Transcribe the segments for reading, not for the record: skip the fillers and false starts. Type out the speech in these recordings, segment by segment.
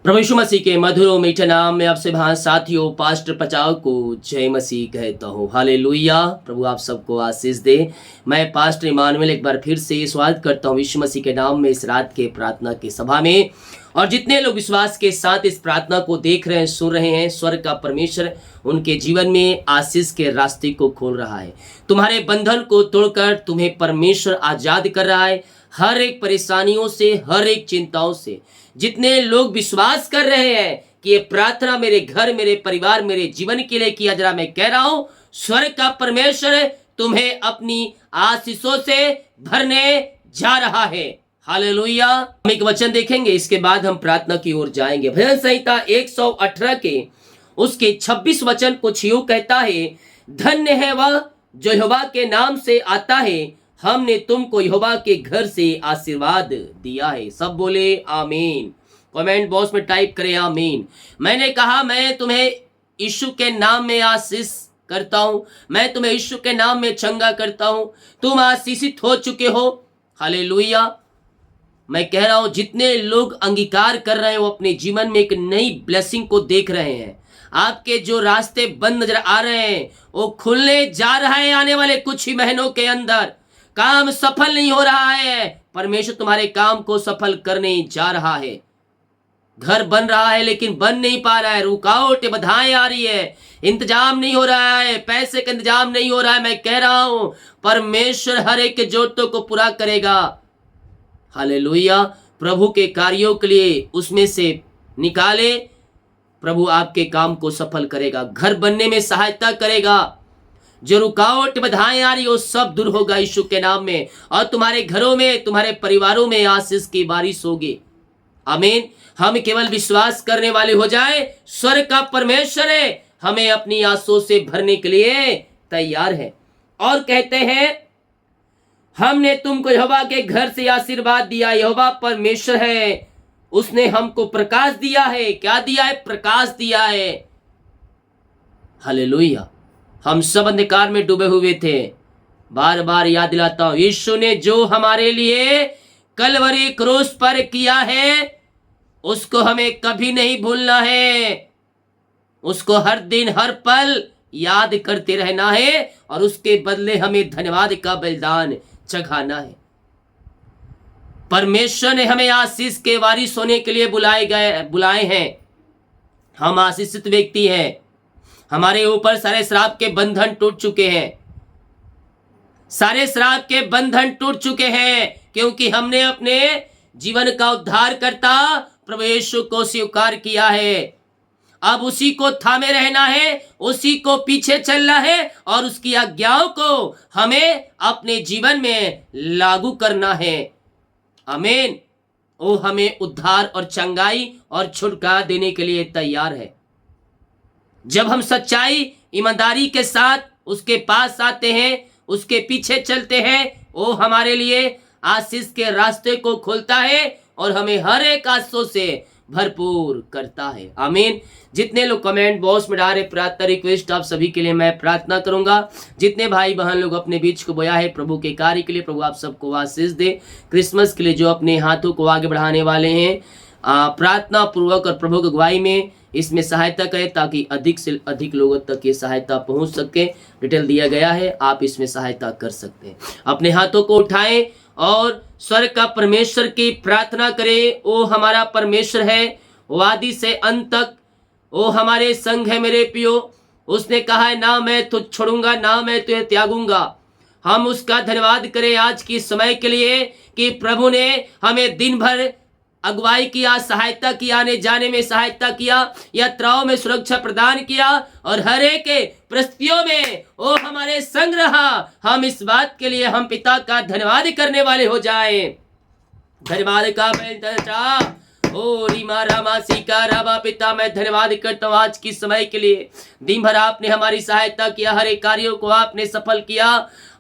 प्रभु यीशु मसीह के मधुर और मीठे नाम में आपसे भाई साथियों पास्टर पचाव को जय मसीह कहता हूँ। हालेलुया। प्रभु आप सबको आशीष दे। मैं पास्टर इमानुएल एक बार फिर से स्वागत करता हूँ यीशु मसीह के नाम में इस रात के प्रार्थना की सभा में। और जितने लोग विश्वास के साथ इस प्रार्थना को देख रहे हैं, सुन रहे हैं, स्वर्ग का परमेश्वर उनके जीवन में आशीष के रास्ते को खोल रहा है। तुम्हारे बंधन को तोड़कर तुम्हें परमेश्वर आजाद कर रहा है, हर एक परेशानियों से, हर एक चिंताओं से। जितने लोग विश्वास कर रहे हैं कि ये प्रार्थना मेरे घर, मेरे परिवार, मेरे जीवन के लिए किया, जरा मैं कह रहा हूं, स्वर्ग का परमेश्वर तुम्हें अपनी आशीषों से भरने जा रहा है। हालेलुया। हम एक वचन देखेंगे, इसके बाद हम प्रार्थना की ओर जाएंगे। भजन संहिता 118 के उसके 26 वचन कुछ यूं कहता है, धन्य है वह जो यहोवा के नाम से आता है, हमने तुमको यहोवा के घर से आशीर्वाद दिया है। सब बोले आमीन। कमेंट बॉक्स में टाइप करें आमीन। मैंने कहा मैं तुम्हें यीशु के नाम में आशीष करता हूं, मैं तुम्हें यीशु के नाम में चंगा करता हूं। तुम आशीषित हो चुके हो। हालेलुया। मैं कह रहा हूं, जितने लोग अंगीकार कर रहे हैं वो अपने जीवन में एक नई ब्लेसिंग को देख रहे हैं। आपके जो रास्ते बंद नजर आ रहे हैं वो खुलने जा रहा है आने वाले कुछ ही महीनों के अंदर। काम सफल नहीं हो रहा है, परमेश्वर तुम्हारे काम को सफल करने जा रहा है। घर बन रहा है लेकिन बन नहीं पा रहा है, रुकावट बाधाएं आ रही है, इंतजाम नहीं हो रहा है, पैसे का इंतजाम नहीं हो रहा है। मैं कह रहा हूं परमेश्वर हर एक के जरूरतों को पूरा करेगा। हालेलुया। प्रभु के कार्यों के लिए उसमें से निकाले, प्रभु आपके काम को सफल करेगा, घर बनने में सहायता करेगा। जो रुकावट बाधाएं आ रही हो सब दूर होगा यीशु के नाम में, और तुम्हारे घरों में, तुम्हारे परिवारों में आशीष की बारिश होगी। आमीन। हम केवल विश्वास करने वाले हो जाए, स्वर्ग का परमेश्वर है हमें अपनी आशीषों से भरने के लिए तैयार है। और कहते हैं, हमने तुमको यहोवा के घर से आशीर्वाद दिया। यहोवा परमेश्वर है, उसने हमको प्रकाश दिया है। क्या दिया है? प्रकाश दिया है। हालेलुया। हम सब अंधकार में डूबे हुए थे। बार बार याद दिलाता हूं, यीशु ने जो हमारे लिए कलवरी क्रूस पर किया है उसको हमें कभी नहीं भूलना है। उसको हर दिन हर पल याद करते रहना है, और उसके बदले हमें धन्यवाद का बलिदान चढ़ाना है। परमेश्वर ने हमें आशीष के वारिस होने के लिए बुलाए हैं। हम आशीषित व्यक्ति हैं। हमारे ऊपर सारे श्राप के बंधन टूट चुके हैं। सारे श्राप के बंधन टूट चुके हैं, क्योंकि हमने अपने जीवन का उद्धारकर्ता प्रभु यीशु को स्वीकार किया है। अब उसी को थामे रहना है, उसी को पीछे चलना है, और उसकी आज्ञाओं को हमें अपने जीवन में लागू करना है। आमीन। वो हमें उद्धार और चंगाई और छुटकारा देने के लिए तैयार है। जब हम सच्चाई ईमानदारी के साथ उसके पास आते हैं, उसके पीछे चलते हैं, वो हमारे लिए आशीष के रास्ते को खोलता है और हमें हर एक आशीषों से भरपूर करता है। आमीन। जितने लोग कमेंट बॉक्स में डाल रहे प्रार्थना रिक्वेस्ट, आप सभी के लिए मैं प्रार्थना करूंगा। जितने भाई बहन लोग अपने बीच को बोया है प्रभु के कार्य के लिए, प्रभु आप सबको आशीष दे। क्रिसमस के लिए जो अपने हाथों को आगे बढ़ाने वाले हैं, प्रार्थना पूर्वक और प्रभु की अगुवाई में इसमें सहायता करें, ताकि अधिक से अधिक लोगों तक ये सहायता पहुंच सके। डिटेल दिया गया है, आप इसमें सहायता कर सकते हैं। अपने हाथों को उठाएं और स्वर्ग का परमेश्वर की प्रार्थना करें। वो हमारा परमेश्वर है, वो आदि से अंत तक वो हमारे संग है। मेरे पियो, उसने कहा है, ना मैं तुझ छोड़ूंगा, ना मैं तुझे त्यागूंगा। हम उसका धन्यवाद करें आज की समय के लिए कि प्रभु ने हमें दिन भर अगुवाई किया, सहायता किया, आने जाने में सहायता किया, यात्राओं में सुरक्षा प्रदान किया, और हर एक परिस्थितियों में वो हमारे संग रहा। हम इस बात के लिए हम पिता का धन्यवाद करने वाले हो जाए। धन्यवाद का मैं ओ रीमा रामा सीका रामा पिता, मैं धन्यवाद करता हूँ आज की समय के लिए। दिन भर आपने हमारी सहायता किया, हर एक कार्यों को आपने सफल किया।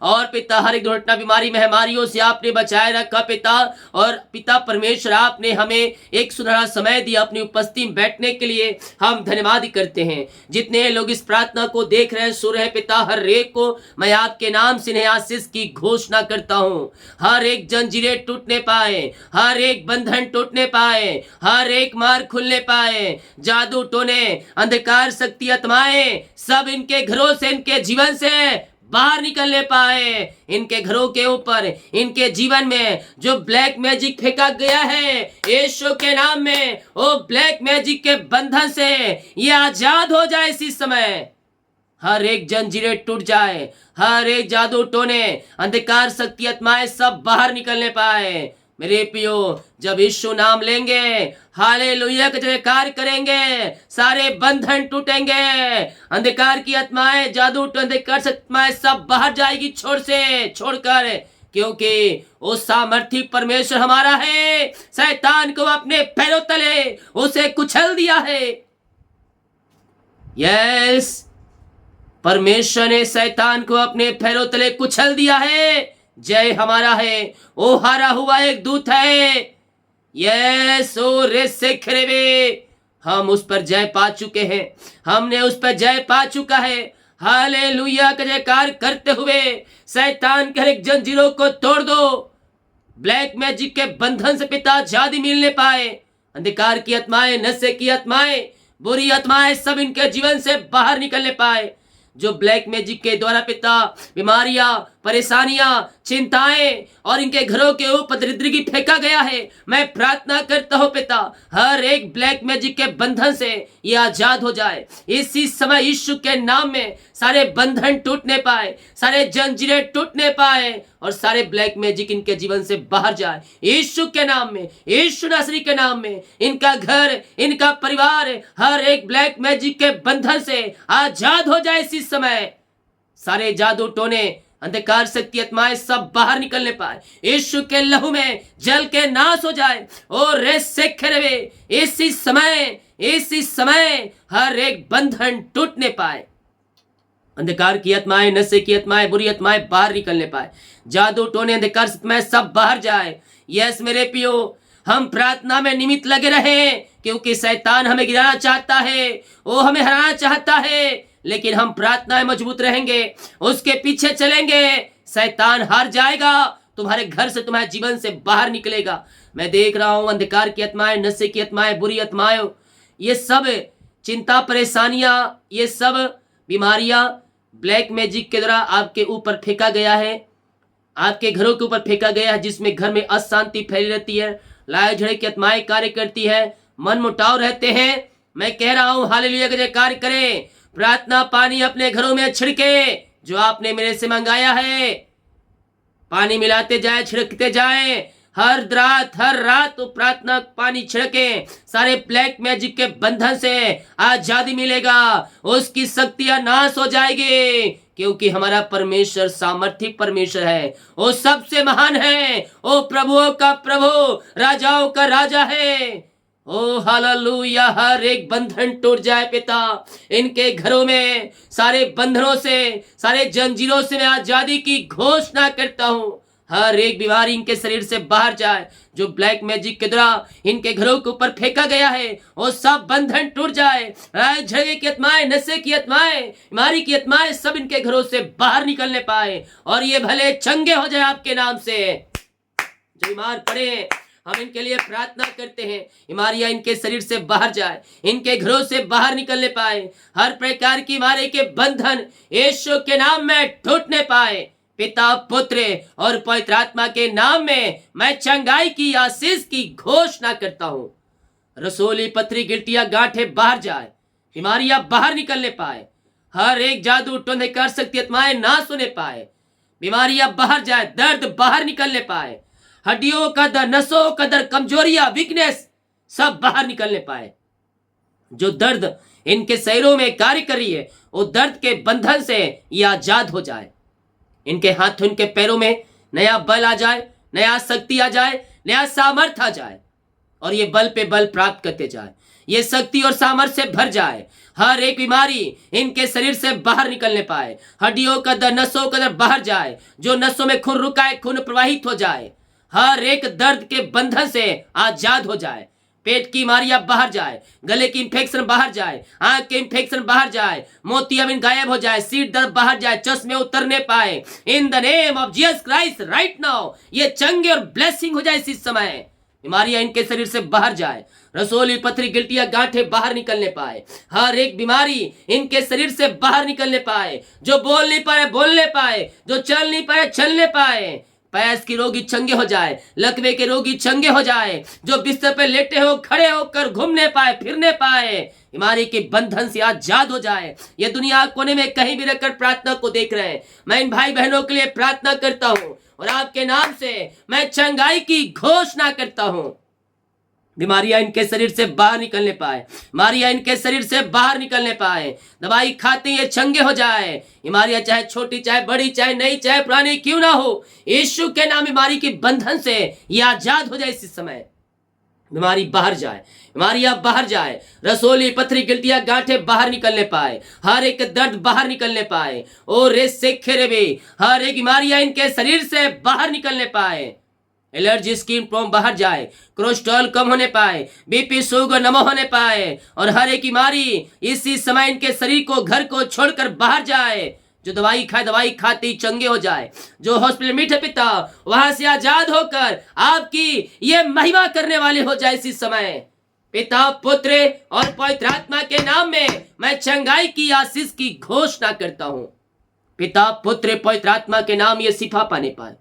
और पिता हर एक दुर्घटना बीमारी महामारियों से आपने बचाए रखा पिता। और पिता परमेश्वर आपने हमें एक सुनहरा समय दिया अपनी उपस्थिति में बैठने के लिए, हम धन्यवाद करते हैं। जितने लोग इस प्रार्थना को देख रहे हैं सुन रहे हैं पिता, हर एक को मैं आपके नाम से आशीष की घोषणा करता हूँ। हर एक जंजीरें टूटने पाए, हर एक बंधन टूटने पाए, हर एक मार खुलने पाए, जादू टोने अंधकार शक्ति आत्माएं सब इनके घरों से इनके जीवन से बाहर निकलने पाए। इनके घरों के ऊपर इनके जीवन में जो ब्लैक मैजिक फेंका गया है यीशु के नाम में, वो ब्लैक मैजिक के बंधन से ये आजाद हो जाए इसी समय। हर एक जंजीरें टूट जाए, हर एक जादू टोने अंधकार शक्ति आत्माएं सब बाहर निकलने पाए। मेरे प्रियो, जब यीशु नाम लेंगे, हालेलुया का जयकार करेंगे, सारे बंधन टूटेंगे, अंधकार की आत्माएं जादू अंधकार शक्ति आत्माएं सब बाहर जाएगी छोड़कर, क्योंकि वो सामर्थी परमेश्वर हमारा है। शैतान को अपने पैरों तले उसे कुचल दिया है। यस, परमेश्वर ने शैतान को अपने पैरों तले कुचल दिया है। जय हमारा है, ओ हारा हुआ एक दूत है। यस, ओ रेसे खरेबे, हम उस पर जय पा चुके हैं, हमने उस पर जय पा चुका है। हालेलुया का जयकार करते हुए शैतान के हर एक जंजीरों को तोड़ दो। ब्लैक मैजिक के बंधन से पिता आजादी मिलने पाए। अंधकार की आत्माएं, नशे की आत्माएं, बुरी आत्माएं सब इनके जीवन से बाहर निकलने पाए। जो ब्लैक मैजिक के द्वारा पिता बीमारियां, परेशानियां, चिंताएं और इनके घरों के ऊपर दरिद्री फेंका गया है, मैं प्रार्थना करता हूं पिता हर एक ब्लैक मैजिक के बंधन से ये आजाद हो जाए। इसी समय यीशु के नाम में सारे बंधन टूटने पाए, सारे जंजीरें टूटने पाए और सारे ब्लैक मैजिक इनके जीवन से बाहर जाए। यीशु के नाम में, यीशु नासरी के नाम में इनका घर, इनका परिवार हर एक ब्लैक मैजिक के बंधन से आजाद हो जाए। इसी समय सारे जादू टोने अंधकार शक्ति आत्माएं सब बाहर निकलने पाए, यीशु के लहू में जल के नाश हो जाए। और रेसे खरवे इसी समय हर एक बंधन टूटने पाए, अंधकार की आत्माएं, नशे की आत्माएं, बुरी आत्माएं बाहर निकलने पाए, जादू टोने अंधकार में सब बाहर जाए। यस मेरे पियो, हम प्रार्थना में निमित्त लगे रहे, क्योंकि शैतान हमें गिराना चाहता है, वो हमें हराना चाहता है, लेकिन हम प्रार्थना में मजबूत रहेंगे, उसके पीछे चलेंगे, शैतान हार जाएगा, तुम्हारे घर से, तुम्हारे जीवन से बाहर निकलेगा। मैं देख रहा हूं अंधकार की आत्माएं, नशे की आत्माएं, बुरी आत्माएं, ये सब चिंता, परेशानियां, ये सब बीमारियां ब्लैक मैजिक के द्वारा आपके ऊपर फेंका गया है, आपके घरों के ऊपर फेंका गया है, जिसमें घर में अशांति फैली रहती है, लड़ाई झगड़े की आत्माएं कार्य करती है, मन मुटाव रहते हैं। मैं कह रहा हूं हालेलुया का जयकार करें, प्रार्थना पानी अपने घरों में छिड़के, जो आपने मेरे से मंगाया है, पानी मिलाते जाए, छिड़कते जाए, हर रात तो प्रार्थना पानी छिड़के, सारे ब्लैक मैजिक के बंधन से आजादी मिलेगा, उसकी शक्तियां नाश हो जाएगी, क्योंकि हमारा परमेश्वर सामर्थी परमेश्वर है, वो सबसे महान है, वो प्रभुओं का प्रभु, राजाओं का राजा है। ओ हालेलुया, हर एक बंधन टूट जाए पिता, इनके घरों में सारे बंधनों से, सारे जंजीरों से मैं आजादी की घोषणा करता हूं। हर एक बीमारी इनके शरीर से बाहर जाए, जो ब्लैक मैजिक के द्वारा इनके घरों के ऊपर फेंका गया है, वो सब बंधन टूट जाए। झगड़े की आत्माएं, नशे की आत्माएं, बीमारी की आत्माएं सब इनके घरों से बाहर निकलने पाए, और ये भले चंगे हो जाए आपके नाम से। जो बीमार पड़े, हम इनके लिए प्रार्थना करते हैं, बीमारियां इनके शरीर से बाहर जाए, इनके घरों से बाहर निकलने पाए, हर प्रकार की बीमारी के बंधन यीशु के नाम में टूटने पाए। पिता, पुत्र और पवित्र आत्मा के नाम में मैं चंगाई की, आशीष की घोषणा करता हूं। रसोली, पथरी, गिल्टियां, गांठे बाहर जाए, बीमारियां बाहर निकलने पाए, हर एक जादू टोने कर शक्ति आत्माएं नाश होने पाए, बीमारियां बाहर जाए, दर्द बाहर निकलने पाए, हड्डियों का दर्द, नसों का दर्द, कमजोरियां, वीकनेस सब बाहर निकलने पाए। जो दर्द इनके शरीरों में कार्य कर रही है, वो दर्द के बंधन से ये आजाद हो जाए। इनके हाथों, इनके पैरों में नया बल आ जाए, नया शक्ति आ जाए, नया सामर्थ आ जाए। और ये बल पे बल प्राप्त करते जाए, ये शक्ति और सामर्थ्य से भर जाए। हर एक बीमारी इनके शरीर से बाहर निकलने पाए, हड्डियों का दर्द, नसों का दर्द बाहर जाए, जो नसों में खून रुका है खून प्रवाहित हो जाए, हर एक दर्द के बंधन से आजाद हो जाए। पेट की बीमारियां बाहर जाए, गले की इंफेक्शन बाहर जाए, आंख के इंफेक्शन बाहर जाए, मोतियाबिंद गायब हो जाए, सीट दर्द बाहर जाए, चश्मे उतरने पाए। In the name of Jesus Christ right now ये चंगे और ब्लेसिंग हो जाए इस समय। बीमारियां इनके शरीर से बाहर जाए, रसोली, पथरी, गिल्टियां, गांठे बाहर निकलने पाए। हर एक बीमारी इनके शरीर से बाहर निकलने पाए। जो बोल नहीं पाए बोलने पाए, जो चल नहीं पाए चलने पाए। पैस की रोगी चंगे हो जाए, लकवे के रोगी चंगे हो जाए, जो बिस्तर पे लेटे हो खड़े होकर घूमने पाए, फिरने पाए, बीमारी के बंधन से आजाद हो जाए। ये दुनिया कोने में कहीं भी रहकर प्रार्थना को देख रहे हैं, मैं इन भाई बहनों के लिए प्रार्थना करता हूं और आपके नाम से मैं चंगाई की घोषणा करता हूं। बीमारियां इनके शरीर से बाहर निकलने पाए, बीमारियां इनके शरीर से बाहर निकलने पाए। दवाई खाते ये चंगे हो जाए। बीमारियां चाहे छोटी, चाहे बड़ी, चाहे नई, चाहे पुरानी क्यों ना हो, यीशु के नाम बीमारी के बंधन से ये आजाद हो जाए इस समय। बीमारी बाहर जाए, बीमारियां बाहर जाए, रसोली, पथरी, गिल्टियां, गांठे बाहर निकलने पाए, हर एक दर्द बाहर निकलने पाए। और रेसे खेरे हर एक बीमारियां इनके शरीर से बाहर निकलने पाए। एलर्जी, स्किन प्रॉब्लम बाहर जाए, कोलेस्ट्रॉल कम होने पाए, बीपी, शुगर नम होने पाए, और हर एक बीमारी इसी समय इनके शरीर को, घर को छोड़कर बाहर जाए। जो दवाई खाए, दवाई खाते ही चंगे हो जाए। जो हॉस्पिटल में थे पिता, वहां से आजाद होकर आपकी ये महिमा करने वाले हो जाए इसी समय। पिता, पुत्र और पवित्र आत्मा के नाम में मैं चंगाई की आशीष की घोषणा करता हूं। पिता, पुत्र, पवित्र आत्मा के नाम ये शिफा पाने पाए,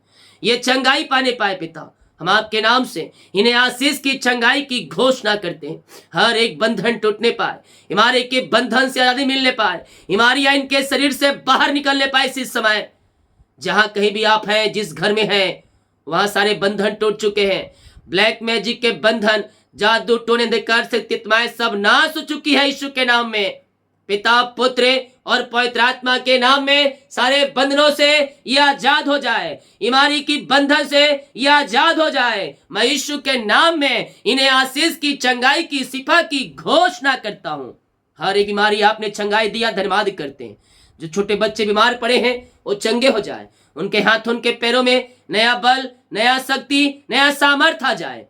ये चंगाई पाने पाए। पिता, हम आपके नाम से इन्हें आशीष की चंगाई की घोषणा करते हैं। हर एक बंधन टूटने पाए, बीमारी के बंधन से आजादी मिलने पाए, बीमारियां इनके शरीर से बाहर निकलने पाए इस समय। जहां कहीं भी आप हैं, जिस घर में हैं, वहां सारे बंधन टूट चुके हैं। ब्लैक मैजिक के बंधन, जादू टोने, अंधकार से तितमाएं सब नाश हो चुकी है यीशु के नाम में। पिता, पुत्र और पवित्र आत्मा के नाम में सारे बंधनों से ये आजाद हो जाए, बीमारी की बंधन से ये आजाद हो जाए। मैं यीशु के नाम में इन्हें आशीष की, चंगाई की, शिफा की घोषणा करता हूं। हर एक बीमारी आपने चंगाई दिया, धन्यवाद करते हैं। जो छोटे बच्चे बीमार पड़े हैं वो चंगे हो जाए, उनके हाथों, उनके पैरों में नया बल, नया शक्ति, नया सामर्थ आ जाए।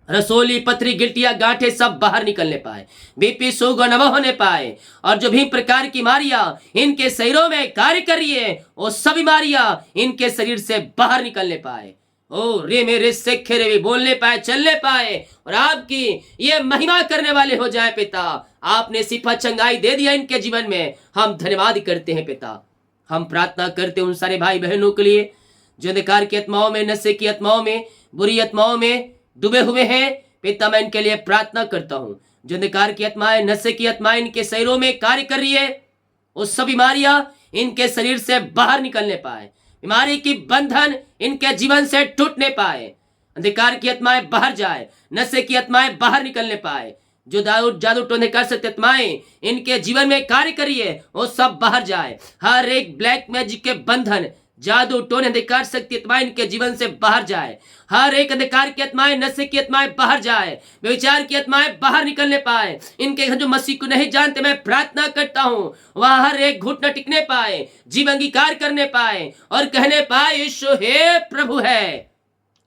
रसोली, पथरी, गिल्टियां, गांठे सब बाहर निकलने पाए, बीपी, शुगर नम होने पाए, और जो भी प्रकार की बीमारियां इनके शरीरों में कार्य कर रही है, वो सब बीमारियां इनके शरीर से बाहर निकलने पाए। ओ रे मेरे सेखे रे भी बोलने पाए, चलने पाए, और आपकी ये महिमा करने वाले हो जाए। पिता, आपने सिफा चंगाई दे दिया इनके जीवन में, हम धन्यवाद करते हैं। पिता, हम प्रार्थना करते हैं उन सारे भाई बहनों के लिए जो अंधकार की आत्माओं में, नशे की आत्माओं में, बुरी आत्माओं में डूबे हुए हैं। पिता, मैं इनके लिए प्रार्थना करता हूं। जो अंधकार की आत्माएं, नशे की आत्माएं इनके शरीरों में कार्य कर रही है, वो सब बीमारियां इनके शरीर से बाहर निकलने पाए, बीमारी की बंधन इनके जीवन से टूटने पाए, अंधकार की आत्माएं बाहर जाए, नशे की आत्माएं बाहर निकलने पाए। जो जादू टोने कर सकते आत्माएं इनके जीवन में कार्य करिए, वो सब बाहर जाए। हर एक ब्लैक मैजिक के बंधन, जादू टोने, अंधकार शक्ति आत्माएं इनके जीवन से बाहर जाए। हर एक अंधकार की आत्माएं, नशे की आत्माएं बाहर जाए, व्यभिचार की आत्माएं बाहर निकलने पाए। इनके जो मसीह को नहीं जानते, मैं प्रार्थना करता हूं वहां हर एक घुटना टिकने पाए, जीवन अंगीकार करने पाए और कहने पाए, यीशु हे प्रभु है।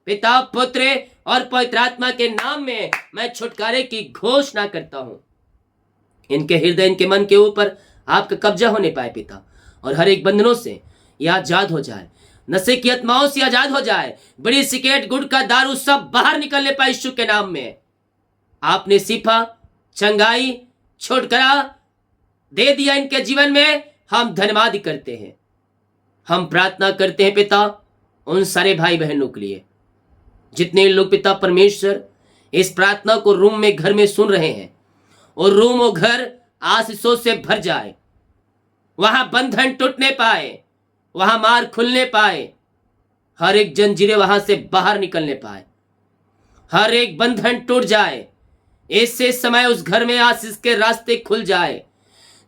पिता, पुत्र और पवित्र आत्मा के नाम में मैं छुटकारे की घोषणा करता हूं। इनके हृदय, इनके मन के ऊपर आपका कब्जा होने पाए पिता, और हर एक बंधनों से यह आजाद हो जाए, नशे की आत्माओं से आजाद हो जाए, बड़ी सिगरेट, गुटखा, दारू सब बाहर निकलने पाए यीशु के नाम में। आपने सिफा, चंगाई, छुटकारा दे दिया इनके जीवन में, हम धन्यवाद करते हैं। हम प्रार्थना करते हैं पिता उन सारे भाई बहनों के लिए जितने लोग पिता परमेश्वर इस प्रार्थना को रूम में, घर में सुन रहे हैं, और रूम और घर आशीषों से भर जाए, वहां बंधन टूटने पाए, वहां मार खुलने पाए, हर एक जंजीरें वहां से बाहर निकलने पाए, हर एक बंधन टूट जाए। ऐसे समय उस घर में आशीष के रास्ते खुल जाए।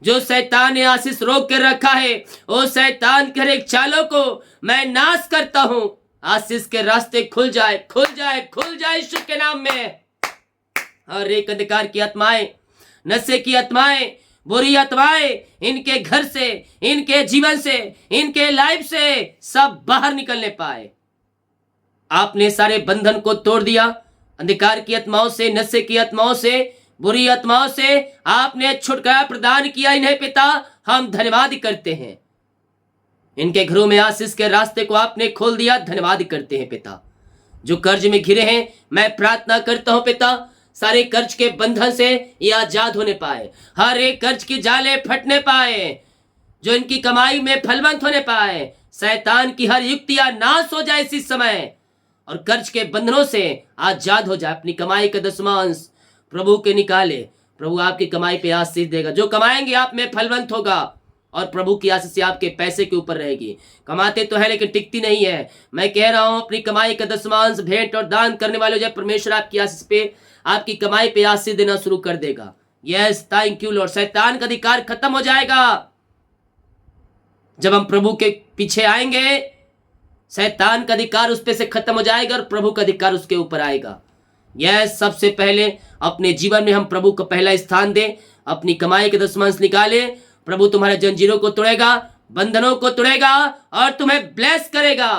जो शैतान ने आशीष रोक के रखा है, वो शैतान के हर एक चालों को मैं नाश करता हूं। आशीष के रास्ते खुल जाए, खुल जाए, खुल जाए यीशु के नाम में। हर एक अंधकार की आत्माएं, नशे की आत्माएं, बुरी आत्माएं इनके घर से, इनके जीवन से, इनके लाइफ से सब बाहर निकलने पाए। आपने सारे बंधन को तोड़ दिया। अंधकार की आत्माओं से, नशे की आत्माओं से, बुरी आत्माओं से आपने छुटकारा प्रदान किया इन्हें पिता, हम धन्यवाद करते हैं। इनके घरों में आशीष के रास्ते को आपने खोल दिया, धन्यवाद करते हैं पिता। जो कर्ज में घिरे हैं, मैं प्रार्थना करता हूं पिता, सारे कर्ज के बंधन से ये आजाद होने पाए, हर एक कर्ज की जाले फटने पाए, जो इनकी कमाई में फलवंत होने पाए, शैतान की हर युक्तियां नाश हो जाए इसी समय, और कर्ज के बंधनों से आजाद हो जाए। अपनी कमाई का दसमांश प्रभु के निकाले। प्रभु आपकी कमाई पे आशीष देगा। जो कमाएंगे आप में फलवंत होगा, और प्रभु की आशीष आपके पैसे के ऊपर रहेगी। कमाते तो है लेकिन टिकती नहीं है। मैं कह रहा हूं अपनी कमाई का दसमांश भेंट और दान करने वाले जब परमेश्वर आपकी आशीष पे, आपकी कमाई पे आशीष देना शुरू कर देगा। Yes, thank you Lord. शैतान का अधिकार खत्म हो जाएगा। जब हम प्रभु के पीछे आएंगे, शैतान का अधिकार उस पे से खत्म हो जाएगा और प्रभु का अधिकार उसके ऊपर आएगा। यस, सबसे पहले अपने जीवन में हम प्रभु को पहला स्थान दें। अपनी कमाई के दसमांश निकाले। प्रभु तुम्हारे जंजीरों को तोड़ेगा, बंधनों को तोड़ेगा और तुम्हें ब्लेस करेगा।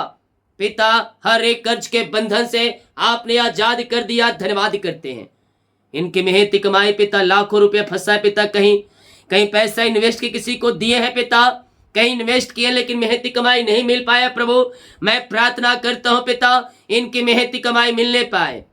पिता, हर एक कर्ज के बंधन से आपने आजाद कर दिया, धन्यवाद करते हैं। इनकी मेहनती कमाई पिता, लाखों रुपए फंसा है पिता, कहीं पैसा इन्वेस्ट के किसी को दिए हैं पिता, कहीं इन्वेस्ट किए लेकिन मेहनती कमाई नहीं मिल पाया। प्रभु मैं प्रार्थना करता हूं पिता, इनकी मेहनती कमाई मिलने पाए।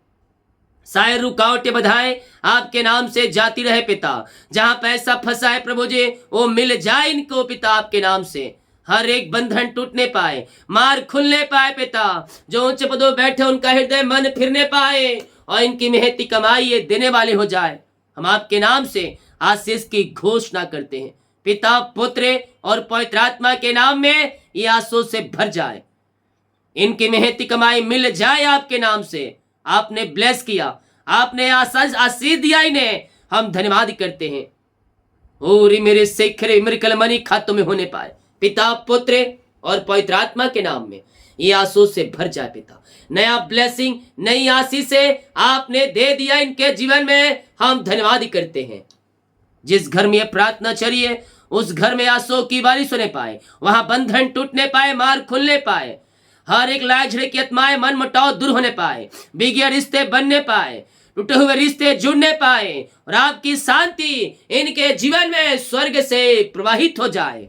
सारे रुकावटें बाधाएं आपके नाम से जाती रहे पिता। जहां पैसा फंसा है प्रभु जी, वो मिल जाए इनको पिता आपके नाम से। हर एक बंधन टूटने पाए, मार खुलने पाए पिता। जो ऊंचे पदों बैठे उनका हृदय मन फिरने पाए और इनकी मेहनती कमाई ये देने वाले हो जाए। हम आपके नाम से आशीष की घोषणा करते हैं पिता, पुत्र और पवित्र आत्मा के नाम में। ये आशीष से भर जाए, इनकी मेहनती कमाई मिल जाए आपके नाम से। आपने ब्लेस किया, आपने आशीष दिया इन्हें, हम धन्यवाद करते हैं। और मेरे शेखरे मिरकल मनी खातों में होने पाए पिता, पुत्र और पवित्र आत्मा के नाम में। ये आशीष से भर जाए पिता। नया ब्लेसिंग, नई आशीष से आपने दे दिया इनके जीवन में, हम धन्यवाद करते हैं। जिस घर में ये प्रार्थना चलिए उस घर में आंसू की बारिश होने पाए, वहां बंधन टूटने पाए, मार खुलने पाए, हर एक लड़ाई झगड़े की आत्माएं, मन मुटाव दूर होने पाए, बिगड़े रिश्ते बनने पाए, टूटे हुए रिश्ते जुड़ने पाए, और आपकी शांति इनके जीवन में स्वर्ग से प्रवाहित हो जाए।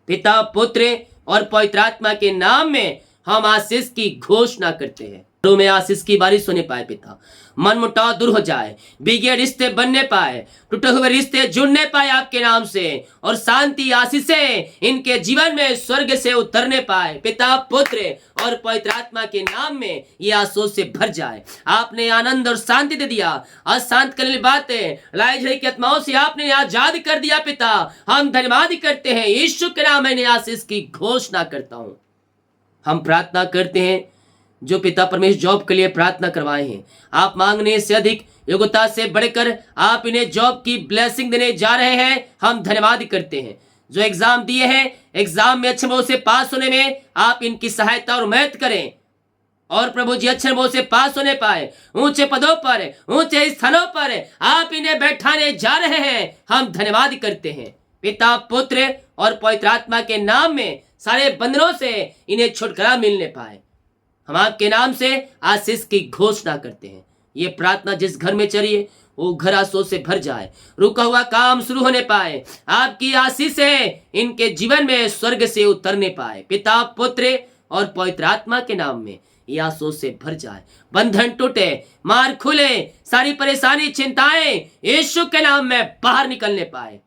पिता, पुत्र और पवित्र आत्मा के नाम में हम आशीष की घोषणा करते हैं। घरों में आशीष की बारिश होने पाए पिता, मन मुटाव दूर हो जाए, बिगड़े रिश्ते बनने पाए, टूटे हुए रिश्ते जुड़ने पाए आपके नाम से, और शांति आशीषें इनके जीवन में स्वर्ग से उतरने पाए पिता, पुत्र और पवित्र आत्मा के नाम में। ये आशीष से भर जाए। आपने आनंद और शांति दे दिया, अशांत करने वाली बातें, लड़ाई झगड़े की आत्माओं से आपने आजाद कर दिया पिता। हम धन्यवाद करते हैं। यीशु के नाम में आशीष की घोषणा करता हूं। हम प्रार्थना करते हैं जो पिता परमेश्वर जॉब के लिए प्रार्थना करवाए हैं, आप मांगने से अधिक योग्यता से बढ़कर आप इन्हें जॉब की ब्लेसिंग देने जा रहे हैं। हम धन्यवाद करते हैं। जो एग्जाम दिए हैं, एग्जाम में अच्छे नंबरों से पास होने में आप इनकी सहायता और मदद करें, और प्रभु जी अच्छे नंबरों से पास होने पाए, ऊंचे पदों पर, ऊंचे स्थानों पर आप इन्हें बैठाने जा रहे हैं। हम धन्यवाद करते हैं पिता, पुत्र और पवित्र आत्मा के नाम में। सारे बंधनों से इन्हें छुटकारा मिलने पाए। हम आपके नाम से आशीष की घोषणा करते हैं। ये प्रार्थना जिस घर में चलिए वो घर आशीष से भर जाए, रुका हुआ काम शुरू होने पाए, आपकी आशीषें इनके जीवन में स्वर्ग से उतरने पाए पिता, पुत्र और पवित्र आत्मा के नाम में। ये आशीष से भर जाए, बंधन टूटे, मार खुले, सारी परेशानी, चिंताएं यीशु के नाम में बाहर निकलने पाए।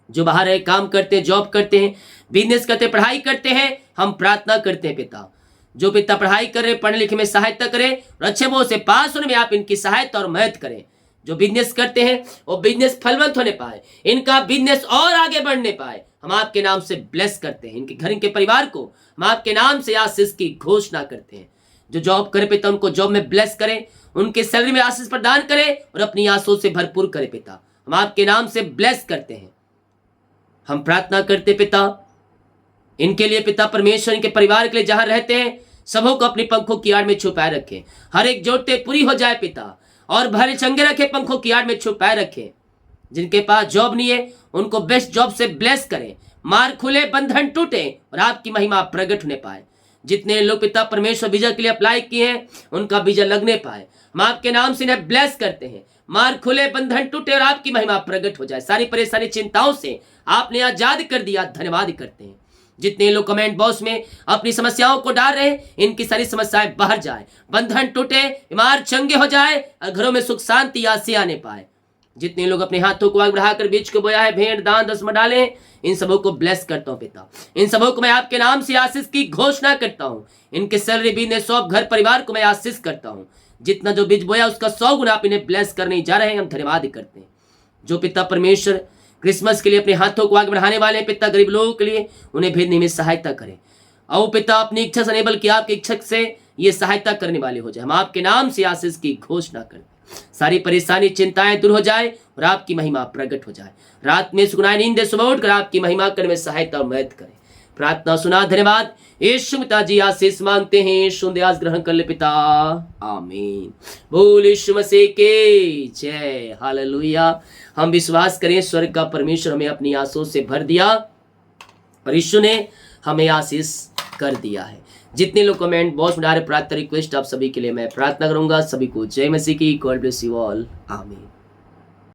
जो बाहर है, काम करते हैं, जॉब करते हैं, बिजनेस करते, पढ़ाई करते हैं, हम प्रार्थना करते हैं पिता, जो पिता पढ़ाई कर रहे, पढ़ने लिखे में सहायता करें और अच्छे वो से पास होने में आप इनकी सहायता और मदद करें। जो बिजनेस करते हैं वो बिजनेस फलवंत होने पाए, इनका बिजनेस और आगे बढ़ने पाए। हम आपके नाम से ब्लेस करते हैं इनके घर, इनके परिवार को हम आपके नाम से आशीष की घोषणा करते हैं। जो जॉब करे पिता उनको जॉब में ब्लेस करें, उनके सैलरी में आशीष प्रदान करें और अपनी आशीष से भरपूर करे पिता। हम आपके नाम से ब्लेस करते हैं। हम प्रार्थना करते पिता इनके लिए पिता परमेश्वर, इनके परिवार के लिए जहां रहते हैं सबों को अपनी पंखों की आड़ में छुपाए रखें। हर एक जरूरतें पूरी हो जाए पिता, और भले चंगे रखे, पंखों की आड़ में छुपाए रखे। जिनके पास जॉब नहीं है उनको बेस्ट जॉब से ब्लेस करें, मार्ग खुले, बंधन टूटे और आपकी महिमा प्रकट होने पाए। जितने लोग पिता परमेश्वर वीजा के लिए अप्लाई किए हैं उनका वीजा लगने पाए। हम आपके नाम से इन्हें ब्लेस करते हैं, मार्ग खुले, बंधन टूटे और आपकी महिमा प्रकट हो जाए। सारी परेशानी चिंताओं से आपने आजाद कर दिया, धन्यवाद करते हैं। जितने लोग कमेंट बॉक्स में अपनी समस्याओं को डाल रहे हैं इनकी सारी समस्याएं बाहर जाए, बंधन टूटे, बीमार चंगे हो जाए और घरों में सुख शांति आसी आने पाए। जितने लोग अपने हाथों को आगे बढ़ाकर बीज को बोया है, भेंट दान दसमा डाले, इन सबों को ब्लेस करता हूं पिता। इन सबों को मैं आपके नाम से आशीष की घोषणा करता हूं। इनके सैलरी बिजनेस शॉप घर परिवार को मैं आशीष करता हूं। जितना जो बीज बोया उसका 100 गुना आप इन्हें ब्लेस करने जा रहे हैं, हम धन्यवाद करते हैं। जो पिता परमेश्वर क्रिसमस के लिए अपने हाथों को आगे बढ़ाने वाले हैं पिता, गरीब लोगों के लिए उन्हें भेजने में सहायता करें। और पिता अपनी इच्छा से नहीं बल्कि आपकी इच्छा से ये सहायता करने वाले हो जाए। हम आपके नाम से आशीष की घोषणा करें। सारी परेशानी चिंताएं दूर हो जाए और आपकी महिमा प्रकट हो जाए। रात में सुनाए नींद सुबह उठकर आपकी महिमा करने में सहायता और मदद करें। प्रार्थना सुना, धन्यवाद। यीशु पिताजी आशीष मांगते हैं, यीशु दयास ग्रहण कर ले पिता, आमीन। बोल यीशु मसीह के जय, हालेलुया। हम विश्वास करें स्वर्ग का परमेश्वर हमें अपनी आंसुओं से भर दिया और यीशु ने हमें आशीष कर दिया है। जितने लोग कमेंट बॉक्स में डाले प्रार्थना रिक्वेस्ट, आप सभी के लिए मैं प्रार्थना करूंगा। सभी को जय मसीह की, गॉड ब्लेस यू ऑल, आमीन।